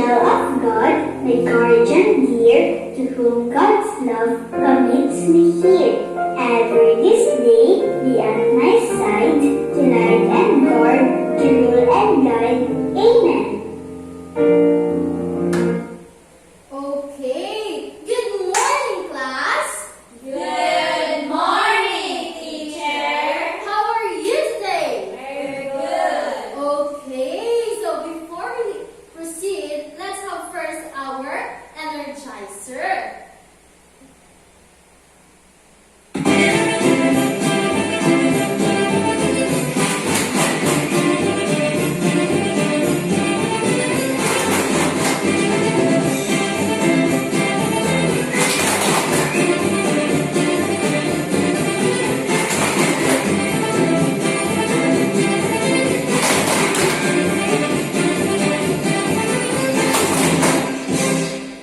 angel of God, my guardian dear, to whom God's love commits me here. Ever this day, be at my side, to light and guard, to rule and guide. Amen. Okay, good morning, class. Good morning, teacher. How are you today? Very good. Okay, so before we proceed, let's have first our energizer.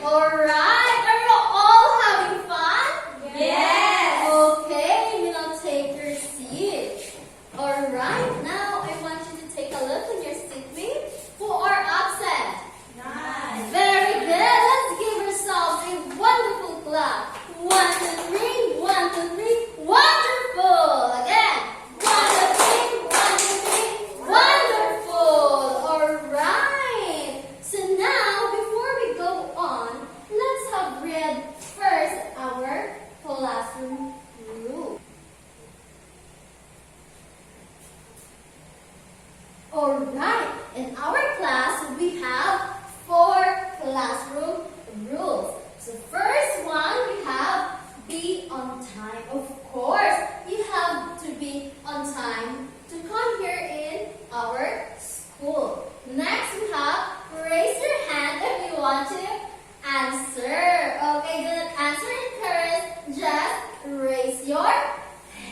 Alright, are you all having fun? Yes. Okay, you now take your seat. Alright, now I want you to take a look at your seatmate who are absent. Nice. Very good. Let's give ourselves a wonderful clap. 1, 2, 3, 1, 2, 3. Wonderful. Again. 1, 2, 3, 1, 2, 3. Wonderful. Alright. So now, before we go on, let's have read first our classroom rule. Alright, in our class we have 4 classroom rules. So first one we have be on time. Of course, you have to be on time to come here in our school. Next we have raise your hand if you want to answer. Okay, do not answer in chorus, just raise your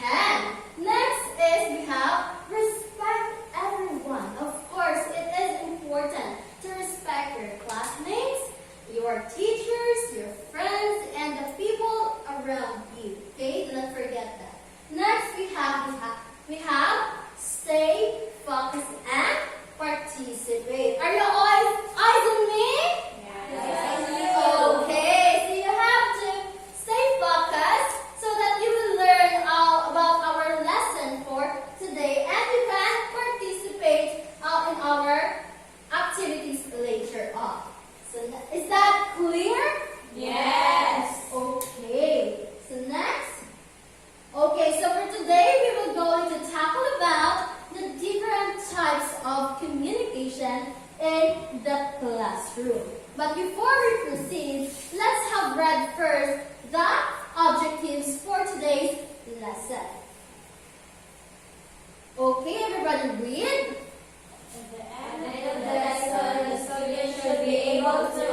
hand. Next is we have respect everyone. Of course, it is important to respect your classmates, your teachers, your friends, and the people around you. Okay, do not forget that. Next, we have stay focused and participate. Are you all eyes on me? Okay, so you have to stay focused so that you will learn all about our lesson for today, and you can participate in our activities later on. So is that clear? Yes. Okay. So next. Okay, so for today we will going to tackle about the different types of communication in the classroom. But before we proceed, let's have read first the objectives for today's lesson. Okay, everybody read. At the end of the lesson, the student should be able to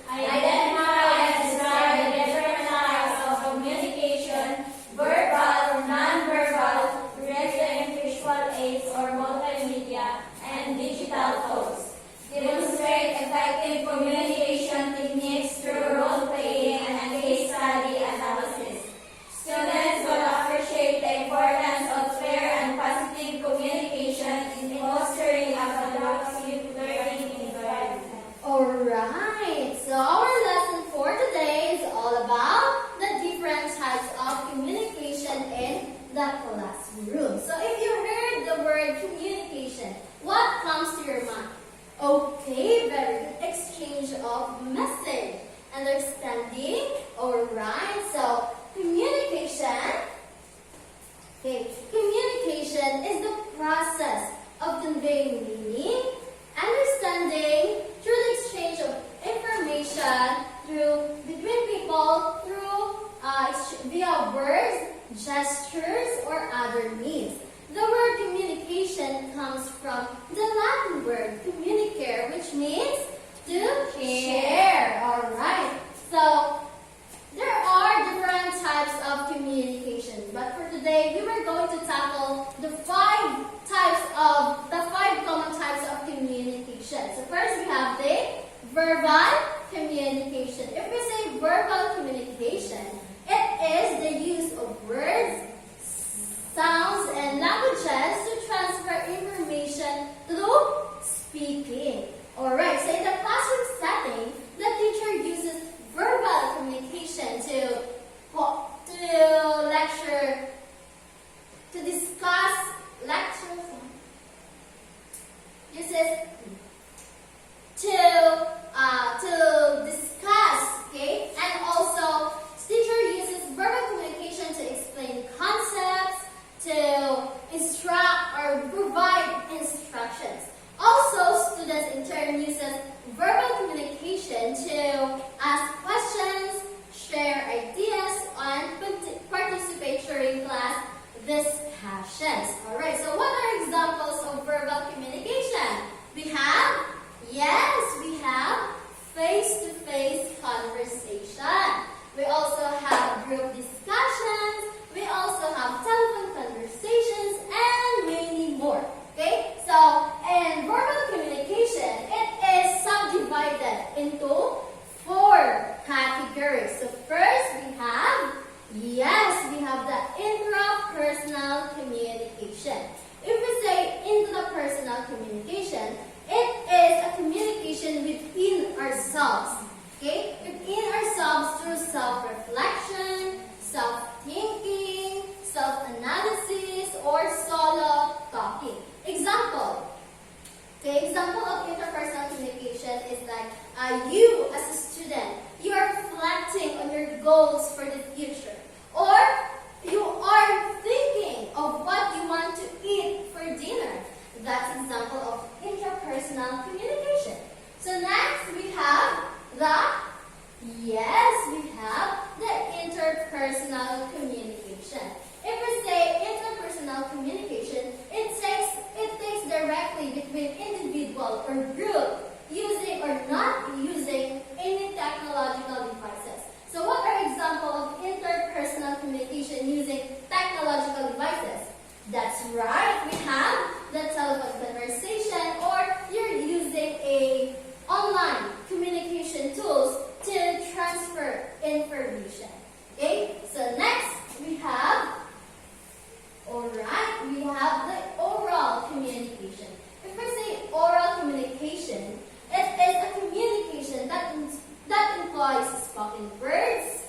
identify and describe the different types of communication, verbal or non-verbal, written, visual aids or multimedia, and digital tools. Demonstrate effective communication techniques through role-playing and case study analysis. Students will appreciate the importance of clear and positive communication in fostering a productive learning environment. Alright, so our lesson for today is all about the different types of communication in the classroom. So if you heard the word communication, what comes to your mind? Okay, very good. Exchange of message, understanding. Alright, so communication. Okay, communication is the process of conveying meaning, understanding through the exchange of information between people through via words, gestures, or other means. The word communication comes from the Latin word communicare, which means to share. Alright, so there are different types of communication, but for today we were going to tackle the 5 common types of communication. So first we have the verbal communication. If we say verbal communication, it is the use of words, sounds, and languages to transfer information through speaking. Alright, so in the classroom setting, discussions. Alright, so what are examples of verbal communication? We have, yes, we have face-to-face conversation. We also have group discussions. We also have telephone conversations and many more. Okay, so in verbal communication, it is subdivided into 4 categories. So first we have, yes, we have the intrapersonal communication. If we say interpersonal communication, it is a communication within ourselves. Okay, within ourselves through self-reflection, self-thinking, self-analysis, or solo talking. Example. Okay, example of interpersonal communication is like you as a student, you are reflecting on your goals for the future, or you are thinking of what you want to eat for dinner. That's example of interpersonal communication. So next we have the interpersonal communication. If we say interpersonal communication, it takes directly between individual or group using or not using any technological devices. So what are examples of interpersonal communication using technological devices? That's right, we have the telephone conversation, or you're using a online communication tools to transfer information. Okay, so next we have, we have the oral communication. If we say oral communication, it is a communication that employs spoken words,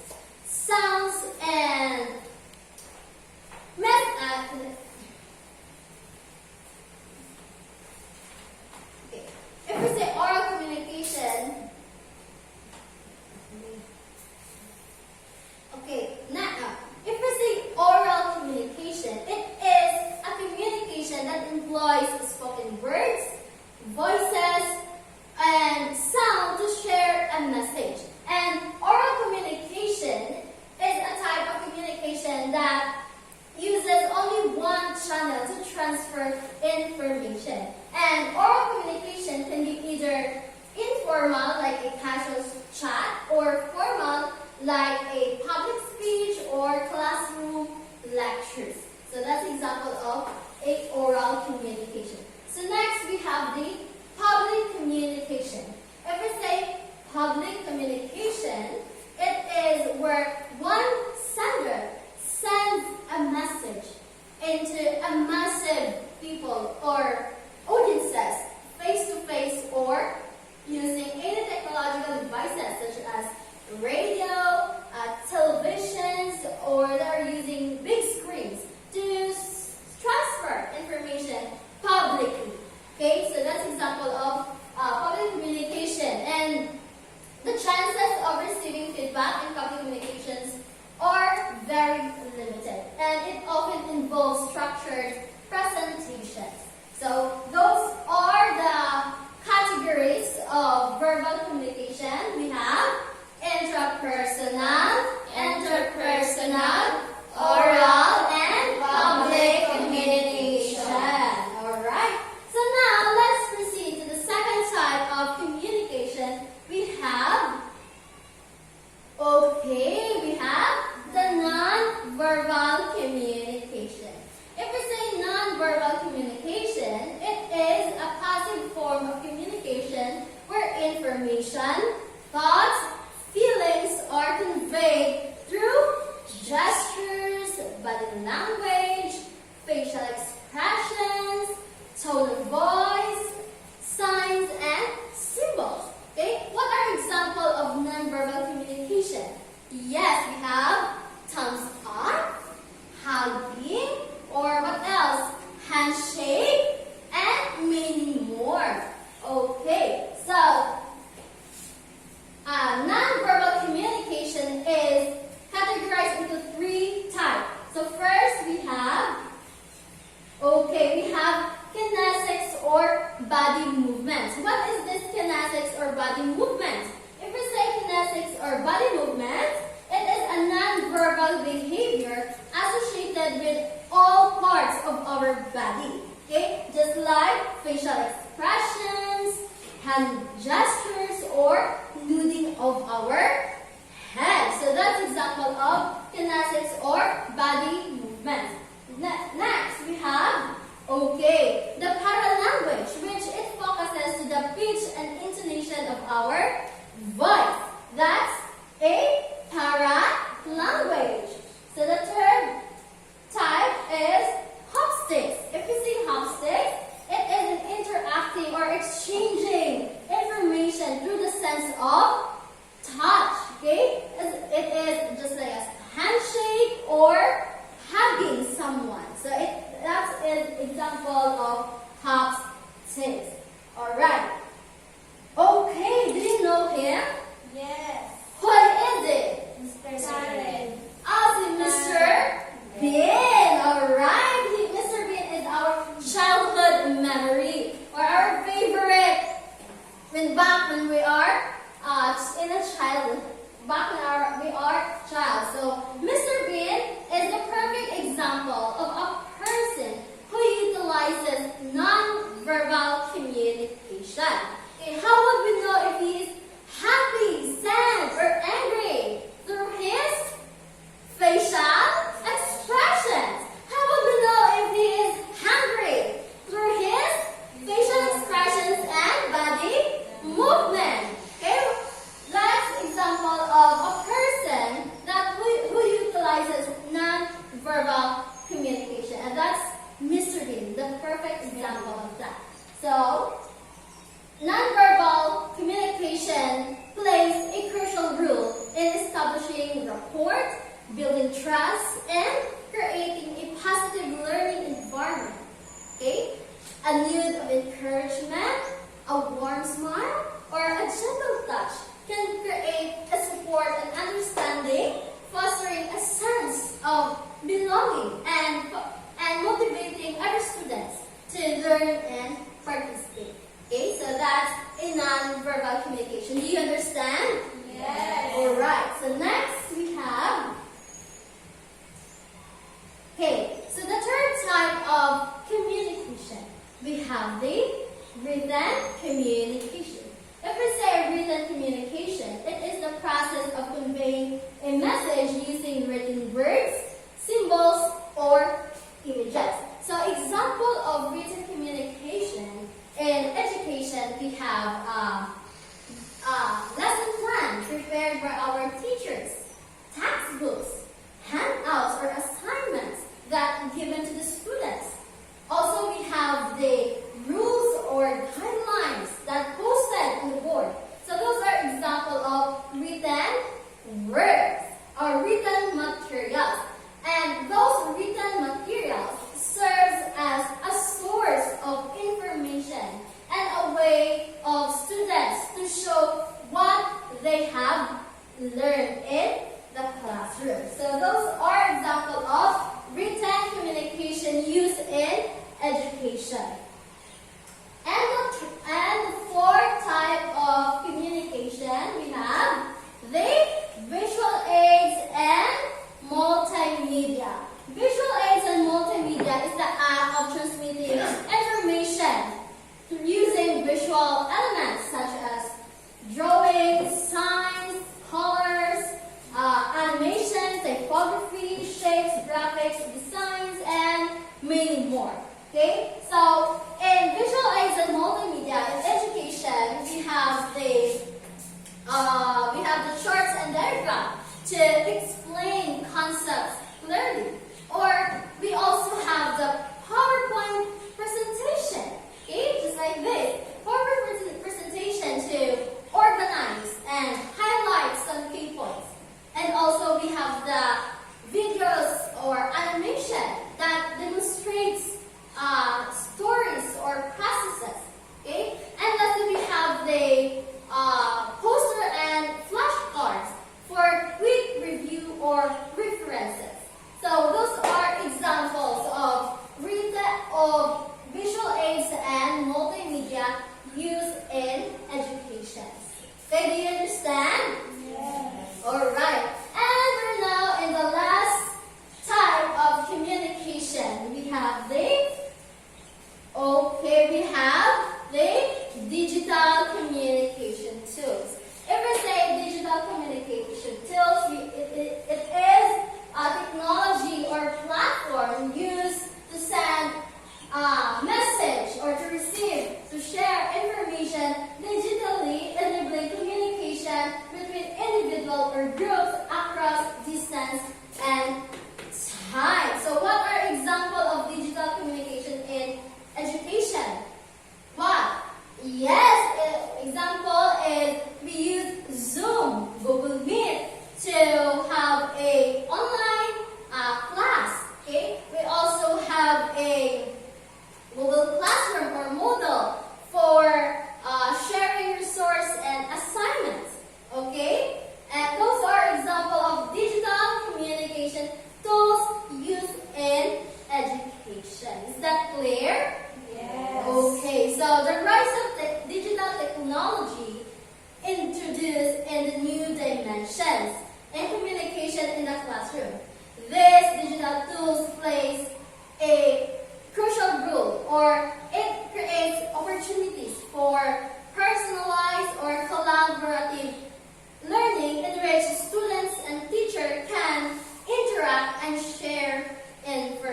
sounds, and methods. Okay. If we say oral communication, if we say oral communication, it is a communication that employs spoken words, voices, and sound to share a message. And oral communication is a type of communication that uses only one channel to transfer information. And oral communication can be either informal, like a casual chat, or formal, like a public speech or classroom lectures. So that's example of a oral communication. So next we have the public communication. If we say public communication, it is where one sender sends a message into a massive people or audiences face to face, or using any technological devices such as radio, televisions, or they're using big screens to transfer information publicly. Okay, so that's example of public communication, and the chances of receiving feedback in public communications are very limited, and it often involves structured presentations. So those are the categories of verbal communication. We have intrapersonal, interpersonal, oral, and public communication. Alright, so now let's proceed to the second type of communication. We have the non-verbal communication. If we say non-verbal communication, it is a passive form of communication where information, thoughts, feelings are conveyed through gestures, body language, facial expressions, tone of voice, signs, and symbols. Okay, what are examples of non-verbal communication? Yes, we have thumbs up, hugging, or what else? Handshake, and many more. Okay, so non-verbal communication is categorized into 3 types. So first we have kinesics or body movements. What is this kinesics or body movement? If we say kinesics or body movement, it is a non-verbal behavior associated with all parts of our body. Okay? Just like facial expressions, hand gestures, or nodding of our head. So that's example of kinesics or body movement. Next, we have, okay, the paralanguage, which it focuses to the pitch and intonation of our voice. That's a paralanguage. So the third type is haptics. If you see haptics, it is an interacting or exchanging information through the sense of touch. Okay? It is just like a handshake or hugging someone. So that's an example of haptics. Alright. Okay, do you know him? Yes. What is it? Mr. Karen. Mr. Bean. Alright. Mr. Bean is our childhood memory or our favorite when we are in a child. We are child. So Mr. Bean is the perfect example of a person who utilizes non-verbal communication. Okay, how would we know if he is happy, sad, or angry? Through his facial expressions. How would we know if he is hungry? Through his facial expressions and body movement. Okay, that's example of a person that who utilizes non-verbal communication, and that's Mr. Bean, the perfect example of that. So, non-verbal communication plays a crucial role in establishing rapport, building trust, and creating a positive learning environment. Okay? A nod of encouragement, a warm smile, or a gentle touch can create a support and understanding, fostering a sense of belonging and motivating other students to learn and participate. Okay, so that's a non-verbal communication. Do you understand? Yes. Alright, so next we have, okay, so the third type of communication, we have the written communication. If we say written communication, it is the process of conveying a message using written words, symbols, or images. So example of written communication in education, we have lesson plan prepared by our teachers, textbooks, handouts or assignments that given to the students. Also, we have the rules or guidelines that posted on the board. So those are examples of written words or written materials. And those written materials serves as a source of information and a way of students to show what they have learned in the classroom. So those are examples of written communication used in education. And the fourth type of communication, we have the visual aids and multimedia. Visual aids and multimedia is the act of transmitting information using visual elements such as drawings, signs, colors, animations, typography, shapes, graphics, designs, and many more. Okay, so in visual aids and multimedia in education, we have the charts and diagram to explain concepts clearly. Or we also have the PowerPoint presentation. Okay, just like this. PowerPoint presentation to organize and highlight some key points. And also we have the videos or animation that demonstrates stories or processes. Okay, and lastly we have the poster and flashcards for quick review or references. So those are examples of visual aids and multimedia used in education. Okay, do you understand? Yes. Alright. And we're now in the last type of communication.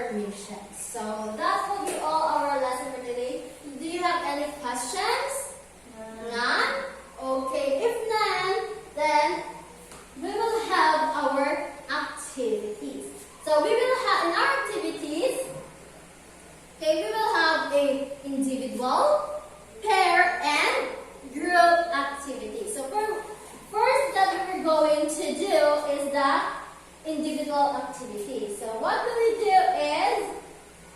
information. So that will be all our lesson for today. Do you have any questions? None? Okay, if none, then we will have our activities. So we will have in our activities, okay, we will have a individual, pair, and group activity. So first that we're going to do is the individual activity. So what we do is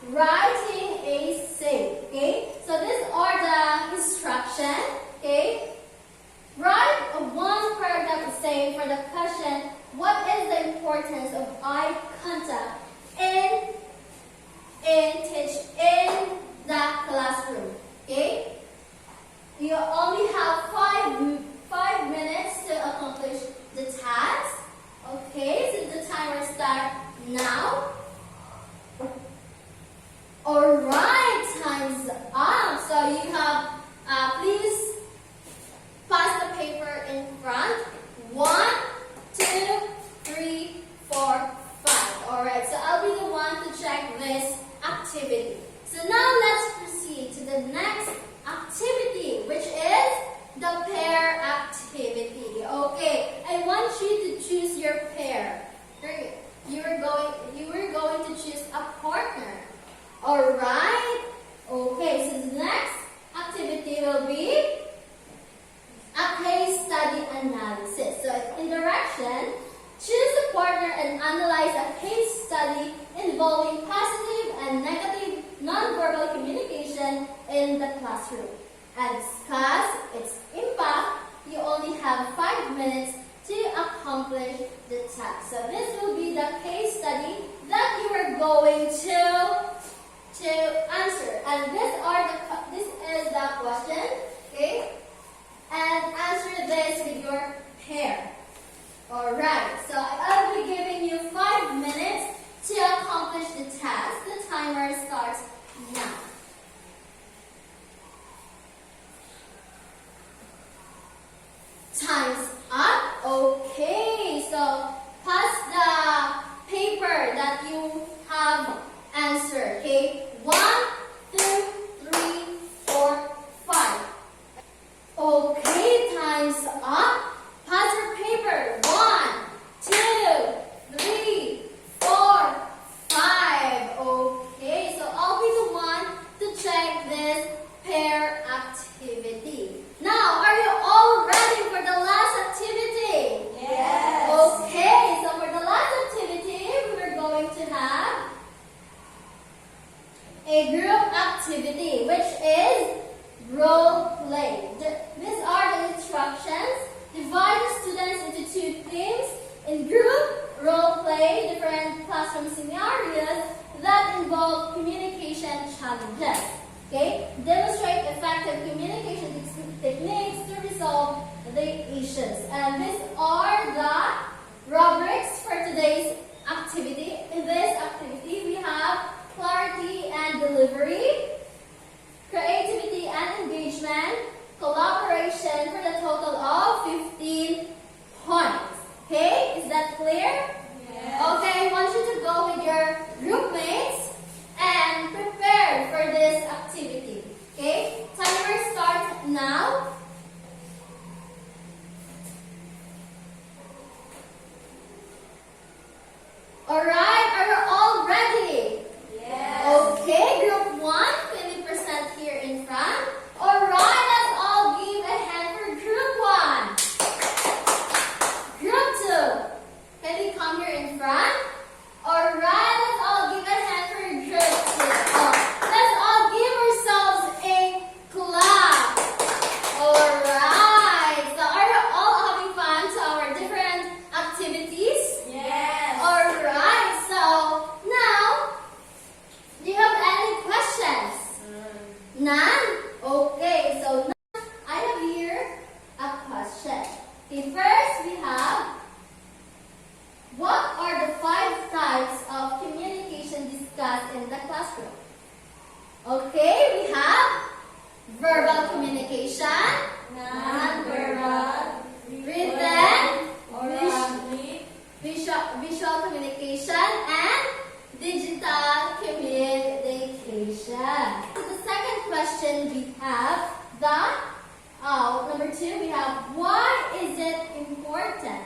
writing a say. Okay, so these are the instructions. Okay, write one paragraph saying for the question, what is the importance of eye contact in the classroom? Okay, you only have five minutes to accomplish the task. Okay, so the timer starts now. Alright, time's up. So you have, please pass the paper in front. 1, 2, 3, 4, 5. Alright, so I'll be the one to check this activity. So now let's proceed to the next activity, which is the pair activity. Okay, I want you to choose your pair. You are going to choose a partner. Alright. Okay, so the next activity will be a case study analysis. So in direction, choose a partner and analyze a case study involving positive and negative nonverbal communication in the classroom and discuss its impact. You only have 5 minutes to accomplish the task. So this will be the case study that you are going to answer. And this is the question. Okay, and answer this with your pair. Alright, so I'll be giving you 5 minutes to accomplish the task. The timer starts now. Time's up. Okay, so pass the paper that you have answered. Okay, 1, 2, 3, 4, 5. Okay, time's up. Pass your paper. 1, 2, 3, 4, 5. Okay, so I'll be the one to check this pair activity. Now, are you all ready for the last activity? Yes. Okay, so for the last activity, we're going to have a group activity, which is role play. These are the instructions. Divide the students into 2 teams. In group role play, different classroom scenarios that involve communication challenges. Okay, demonstrate effective communication techniques to resolve the issues. And these are the rubrics for today's activity. In this activity, we have clarity and delivery, creativity and engagement, collaboration for the total of 15 points. Okay, is that clear? Yes. Okay, I want you to go with your group mates and prepare for this activity. Okay, timer starts now. Alright, are you all ready? Yes. Okay, group 1, can you present here in front? Alright, let's all give a hand for group 1. Group 2, can you come here in front? Alright, let's all give a hand for group 2. Let's all give ourselves a clap. Alright, so are you all having fun to our different activities? Yes. Alright, so now, do you have any questions? None? Okay, so now I have here a question. Okay, first we have, what are the 5 types of communication discussed in the classroom? Okay, we have verbal communication, Non-verbal, written, orally, visual communication, and digital Yes. So the second question we have number 2, we have, why is it important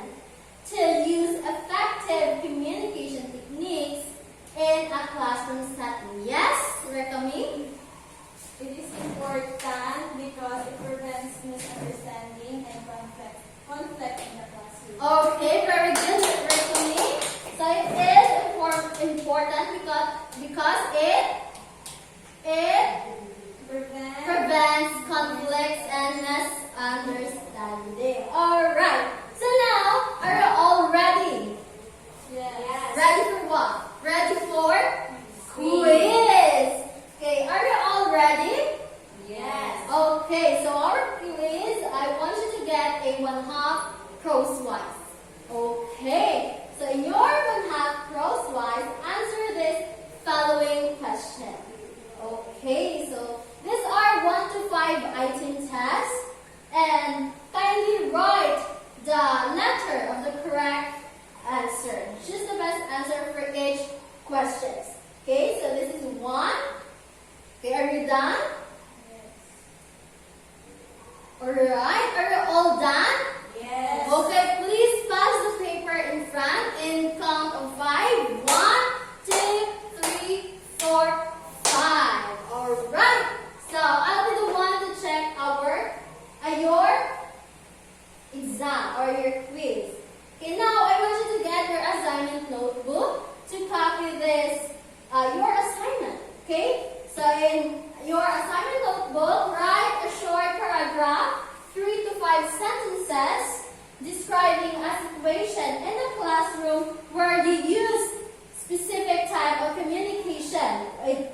to use effective communication techniques in a classroom setting? Yes, Rekami? It is important because it prevents misunderstanding and conflict in the classroom. Okay, very good, Rekami. So it is important because it prevents conflicts and misunderstanding. Alright, so now, are you all ready? Yes. Ready for what? Ready for quiz. Okay, are you all ready? Yes. Okay, so our quiz, I want you to get a 1/2 crosswise. Okay, so in your 1/2 crosswise, answer this following question. Okay, so these are 1 to 5 item tests, and kindly write the letter of the correct answer. Choose the best answer for each question. Okay, so this is 1. Okay, are you done? Yes. Alright, are you all done? Yes. Okay, please pass the paper in front in count of 5. 1, 2, 3, 4, 5. Alright, so I'll be the one to check your exam or your quiz. Okay, now I want you to get your assignment notebook to copy this, your assignment. Okay, so in your assignment notebook, write a short paragraph, 3 to 5 sentences, describing a situation in the classroom where you use specific type of communication,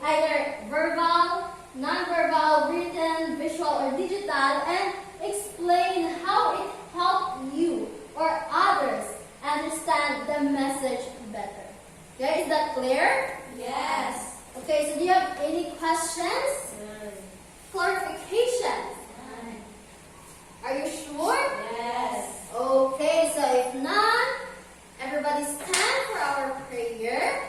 either verbal, non-verbal, written, visual, or digital, and explain how it helped you or others understand the message better. Okay, is that clear? Yes. Okay, so do you have any questions? Clarifications? Are you sure? Yes. Okay, so if none, everybody stand for our prayer.